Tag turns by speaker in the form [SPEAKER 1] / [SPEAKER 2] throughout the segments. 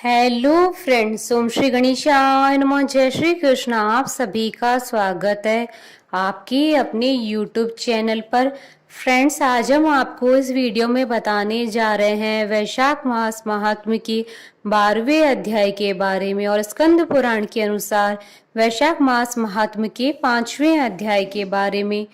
[SPEAKER 1] Hello friends, ओम श्री गणेशाय नमः। जय श्री कृष्ण। आप सभी का स्वागत है आपके अपने यूट्यूब चैनल पर। फ्रेंड्स, आज हम आपको इस वीडियो में बताने जा रहे हैं वैशाख मास महात्म्य की 12वें अध्याय के बारे में और स्कंद पुराण के अनुसार वैशाख मास महात्म्य के 5वें अध्याय के बारे में।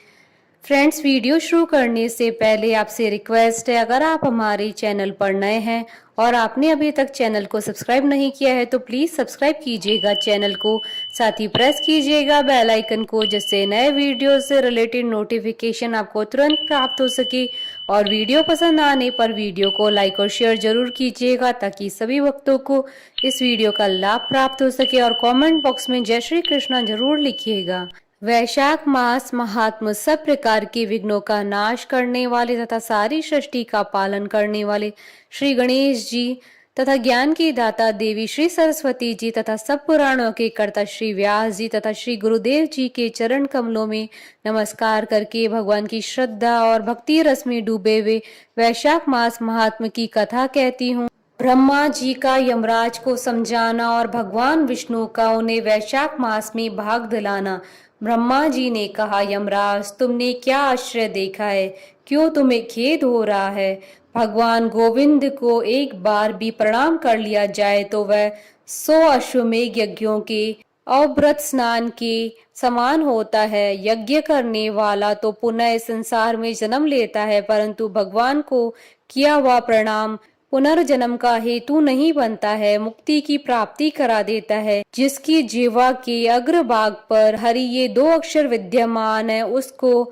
[SPEAKER 1] फ्रेंड्स, वीडियो शुरू करने से पहले आपसे रिक्वेस्ट है, अगर आप हमारे चैनल पर नए हैं और आपने अभी तक चैनल को सब्सक्राइब नहीं किया है तो प्लीज सब्सक्राइब कीजिएगा चैनल को, साथ ही प्रेस कीजिएगा बेल आइकन को, जिससे नए वीडियो से रिलेटेड नोटिफिकेशन आपको तुरंत प्राप्त हो सके। और वीडियो पसंद आने पर वीडियो को लाइक और शेयर जरूर कीजिएगा ताकि सभी भक्तों को इस वीडियो का लाभ प्राप्त हो सके। और कमेंट बॉक्स में जय श्री कृष्णा जरूर लिखिएगा। वैशाख मास महात्म सब प्रकार के विघ्नों का नाश करने वाले तथा सारी सृष्टि का पालन करने वाले श्री गणेश जी तथा ज्ञान की दाता देवी श्री सरस्वती जी तथा सब पुराणों के कर्ता श्री व्यास जी तथा श्री गुरुदेव जी के चरण कमलों में नमस्कार करके भगवान की श्रद्धा और भक्ति रस में डूबे हुए वैशाख मास महात्म की कथा कहती हूँ। ब्रह्मा जी का यमराज को समझाना और भगवान विष्णु का उन्हें वैशाख मास में भाग दिलाना। ब्रह्मा जी ने कहा, यमराज, तुमने क्या आश्चर्य देखा है? क्यों तुम्हें खेद हो रहा है? भगवान गोविंद को एक बार भी प्रणाम कर लिया जाए तो वह 100 अश्वमेघ यज्ञों के अवृत स्नान के समान होता है। यज्ञ करने वाला तो पुनः इस संसार में जन्म लेता है, परंतु भगवान को किया हुआ प्रणाम पुनर्जन्म का हेतु नहीं बनता है, मुक्ति की प्राप्ति करा देता है। जिसकी जीवा के अग्रभाग पर हरि ये 2 अक्षर विद्यमान है, उसको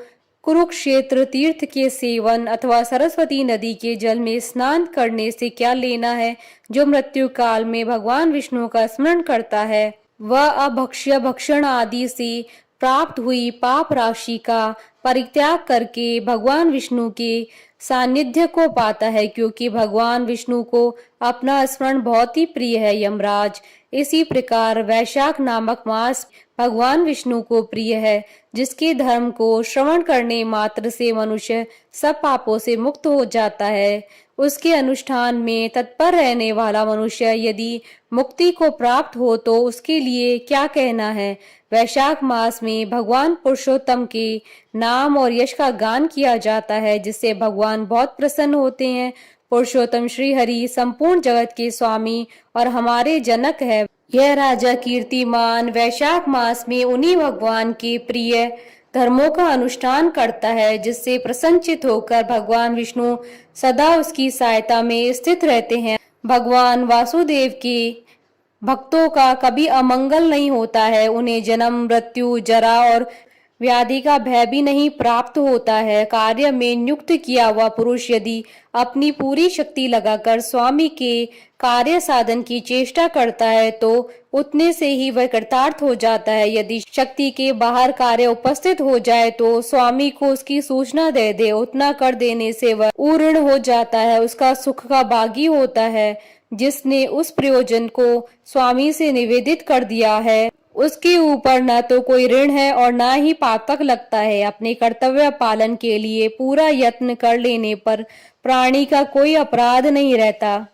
[SPEAKER 1] कुरुक्षेत्र तीर्थ के सेवन अथवा सरस्वती नदी के जल में स्नान करने से क्या लेना है? जो मृत्यु काल में भगवान विष्णु का स्मरण करता है वह अभक्ष्य भक्षण आदि से प्राप्त हुई पाप राशि का परित्याग करके भगवान विष्णु के सानिध्य को पाता है, क्योंकि भगवान विष्णु को अपना स्मरण बहुत ही प्रिय है। यमराज, इसी प्रकार वैशाख नामक मास भगवान विष्णु को प्रिय है, जिसके धर्म को श्रवण करने मात्र से मनुष्य सब पापों से मुक्त हो जाता है। उसके अनुष्ठान में तत्पर रहने वाला मनुष्य यदि मुक्ति को प्राप्त हो तो उसके लिए क्या कहना है। वैशाख मास में भगवान पुरुषोत्तम के नाम और यश का गान किया जाता है, जिससे भगवान बहुत प्रसन्न होते हैं। पुरुषोत्तम श्री हरि संपूर्ण जगत के स्वामी और हमारे जनक है। यह राजा कीर्तिमान वैशाख मास में उन्हीं भगवान के प्रिय धर्मों का अनुष्ठान करता है, जिससे प्रसन्नचित होकर भगवान विष्णु सदा उसकी सहायता में स्थित रहते हैं। भगवान वासुदेव के भक्तों का कभी अमंगल नहीं होता है, उन्हें जन्म मृत्यु जरा और व्याधि का भय भी नहीं प्राप्त होता है। कार्य में नियुक्त किया हुआ पुरुष यदि अपनी पूरी शक्ति लगाकर स्वामी के कार्य साधन की चेष्टा करता है तो उतने से ही वह कृतार्थ हो जाता है। यदि शक्ति के बाहर कार्य उपस्थित हो जाए तो स्वामी को उसकी सूचना दे दे, उतना कर देने से वह उऋण हो जाता है, उसका सुख का भागी होता है। जिसने उस प्रयोजन को स्वामी से निवेदित कर दिया है उसके ऊपर न तो कोई ऋण है और न ही पातक लगता है। अपने कर्तव्य पालन के लिए पूरा यत्न कर लेने पर प्राणी का कोई अपराध नहीं रहता।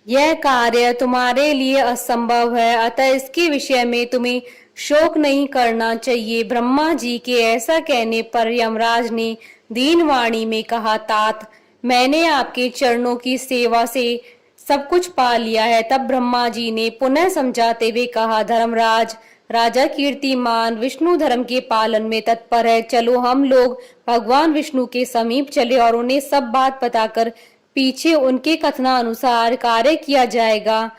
[SPEAKER 1] यह कार्य तुम्हारे लिए असंभव है, अतः इसके विषय में तुम्हें शोक नहीं करना चाहिए। ब्रह्मा जी के ऐसा कहने पर यमराज ने दीनवाणी में कहा, तात, मैंने आपके चरणों की सेवा से सब कुछ पा लिया है। तब ब्रह्मा जी ने पुनः समझाते हुए कहा, धर्मराज, राजा कीर्तिमान विष्णु धर्म के पालन में तत्पर है। चलो हम लोग भगवान विष्णु के समीप चले और उन्हें सब बात बताकर पीछे उनके कथनानुसार कार्य किया जाएगा।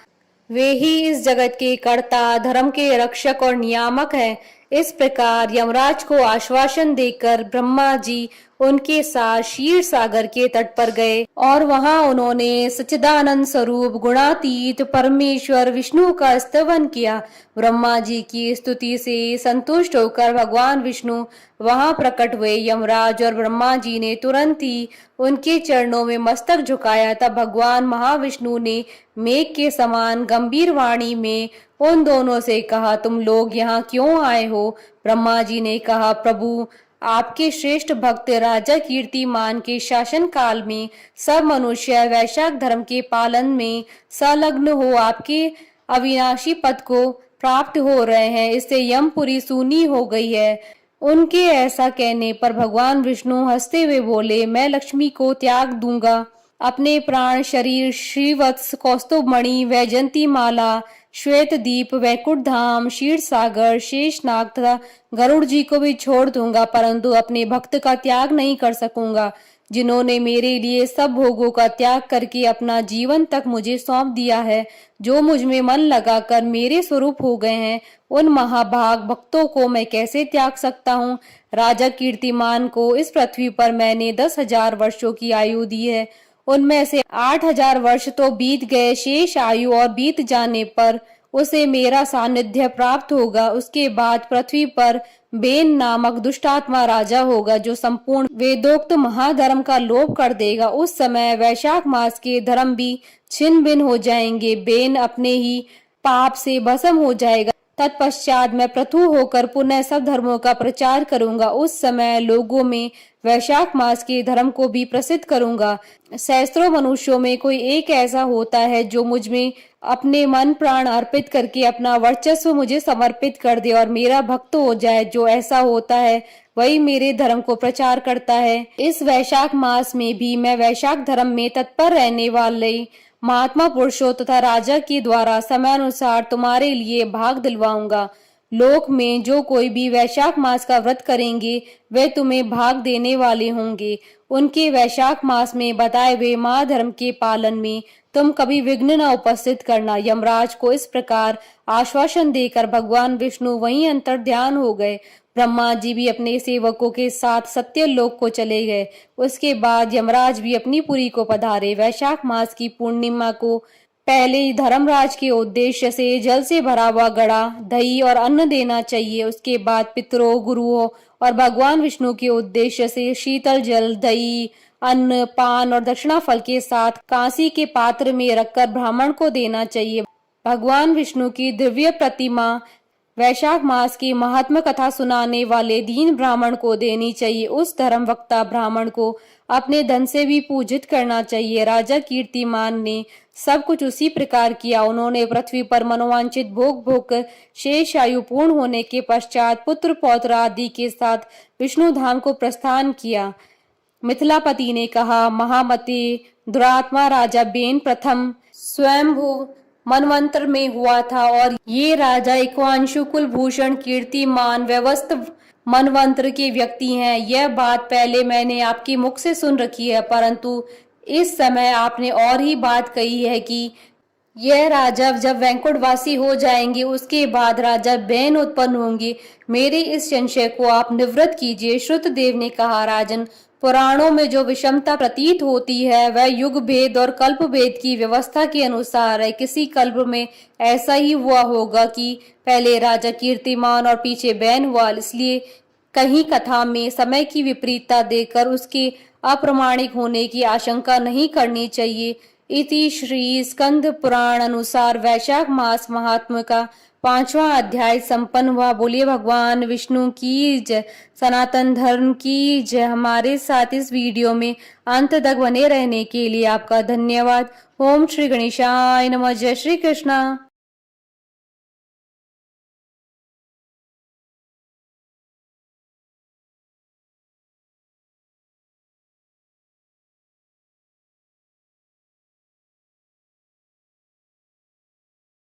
[SPEAKER 1] वे ही इस जगत के कर्ता, धर्म के रक्षक और नियामक हैं। इस प्रकार यमराज को आश्वासन देकर ब्रह्मा जी उनके साथ क्षीर सागर के तट पर गए और वहां उन्होंने सच्चिदानंद स्वरूप गुणातीत परमेश्वर विष्णु का स्तवन किया। ब्रह्मा जी की स्तुति से संतुष्ट होकर भगवान विष्णु वहां प्रकट हुए। यमराज और ब्रह्मा जी ने तुरंत ही उनके चरणों में मस्तक झुकाया। तब भगवान महाविष्णु ने मेघ के समान गंभीर वाणी में उन दोनों से कहा, तुम लोग यहाँ क्यों आए हो? ब्रह्मा जी ने कहा, प्रभु, आपके श्रेष्ठ भक्त राजा कीर्तिमान के शासन काल में सब मनुष्य वैशाख धर्म के पालन में संलग्न हो आपके अविनाशी पद को प्राप्त हो रहे हैं। इससे यमपुरी सूनी हो गई है। उनके ऐसा कहने पर भगवान विष्णु हंसते हुए बोले, मैं लक्ष्मी को त्याग दूंगा। अपने प्राण शरीर श्रीवत्स, कौस्तुभ मणि, वैजंती माला, श्वेत दीप, वैकुंठ धाम, क्षीर सागर, शेषनाग तथा गरुड़ जी को भी छोड़ दूंगा, परंतु अपने भक्त का त्याग नहीं कर सकूंगा, जिन्होंने मेरे लिए सब भोगों का त्याग करके अपना जीवन तक मुझे सौंप दिया है। जो मुझ में मन लगाकर मेरे स्वरूप हो गए हैं, उन महाभाग भक्तों को मैं कैसे त्याग सकता हूँ। राजा कीर्तिमान को इस पृथ्वी पर मैंने 10,000 वर्षों की आयु दी है। उनमें से 8,000 वर्ष तो बीत गए। शेष आयु और बीत जाने पर उसे मेरा सानिध्य प्राप्त होगा। उसके बाद पृथ्वी पर बेन नामक दुष्टात्मा राजा होगा, जो संपूर्ण वेदोक्त महाधर्म का लोप कर देगा। उस समय वैशाख मास के धर्म भी छिन्न भिन्न हो जाएंगे। बेन अपने ही पाप से भस्म हो जाएगा। तत्पश्चात मैं पृथु होकर पुनः सब धर्मों का प्रचार करूंगा। उस समय लोगों में वैशाख मास के धर्म को भी प्रसिद्ध करूंगा। सहस्त्रों मनुष्यों में कोई एक ऐसा होता है जो मुझ में अपने मन प्राण अर्पित करके अपना वर्चस्व मुझे समर्पित कर दे और मेरा भक्त हो जाए। जो ऐसा होता है वही मेरे धर्म को प्रचार करता है। इस वैशाख मास में भी मैं वैशाख धर्म में तत्पर रहने वाले महात्मा पुरुषों तथा राजा के द्वारा समयानुसार तुम्हारे लिए भाग दिलवाऊंगा। लोक में जो कोई भी वैशाख मास का व्रत करेंगे वे तुम्हें भाग देने वाले होंगे। उनके वैशाख मास में बताए हुए महाधर्म के पालन में तुम कभी विघ्न न उपस्थित करना। यमराज को इस प्रकार आश्वासन देकर भगवान विष्णु वहीं अंतर ध्यान हो गए। ब्रह्मा जी भी अपने सेवकों के साथ सत्यलोक को चले गए। उसके बाद यमराज भी अपनी पुरी को पधारे। वैशाख मास की पूर्णिमा को पहले धर्मराज के उद्देश्य से जल से भरा हुआ घड़ा, दही और अन्न देना चाहिए। उसके बाद पितरों, गुरुओं और भगवान विष्णु के उद्देश्य से शीतल जल, दही, अन्न, पान और दक्षिणा फल के साथ कांसी के पात्र में रखकर ब्राह्मण को देना चाहिए। भगवान विष्णु की दिव्य प्रतिमा वैशाख मास की महात्म कथा सुनाने वाले दीन ब्राह्मण को देनी चाहिए। उस धर्म वक्ता ब्राह्मण को अपने धन से भी पूजित करना चाहिए। राजा कीर्तिमान ने सब कुछ उसी प्रकार किया। उन्होंने पृथ्वी पर मनोवांछित भोग भोग कर शेष आयु पूर्ण होने के पश्चात पुत्र पौत्र आदि के साथ विष्णु धाम को प्रस्थान किया। मिथिलापति ने कहा, महामते, दुरात्मा राजा बेन प्रथम स्वयंभू मनवंतर में हुआ था और ये राजा इक्ष्वाकु कुलभूषण कीर्तिमान व्यवस्थ मनवंतर के व्यक्ति हैं। यह बात पहले मैंने आपके मुख से सुन रखी है, परंतु इस समय आपने और ही बात कही है कि यह राजा जब वैकुंठवासी हो जाएंगे उसके बाद राजा बेन उत्पन्न होंगे। मेरे इस संशय को आप निवृत्त कीजिए। श्रुतदेव ने कहा, राजन, पुराणों में जो विषमता प्रतीत होती है वह युग भेद और कल्प भेद की व्यवस्था के अनुसार है। किसी कल्प में ऐसा ही हुआ होगा कि पहले राजा कीर्तिमान और पीछे बैन हुआ, इसलिए कहीं कथा में समय की विपरीतता देकर उसके अप्रमाणिक होने की आशंका नहीं करनी चाहिए। इति श्री स्कंद पुराण अनुसार वैशाख मास महात्म का 5वां अध्याय संपन्न हुआ। बोलिए भगवान विष्णु की जय, सनातन धर्म की जय। हमारे साथ इस वीडियो में अंत तक बने रहने के लिए आपका धन्यवाद। ओम श्री गणेशाय नमः। जय श्री कृष्णा।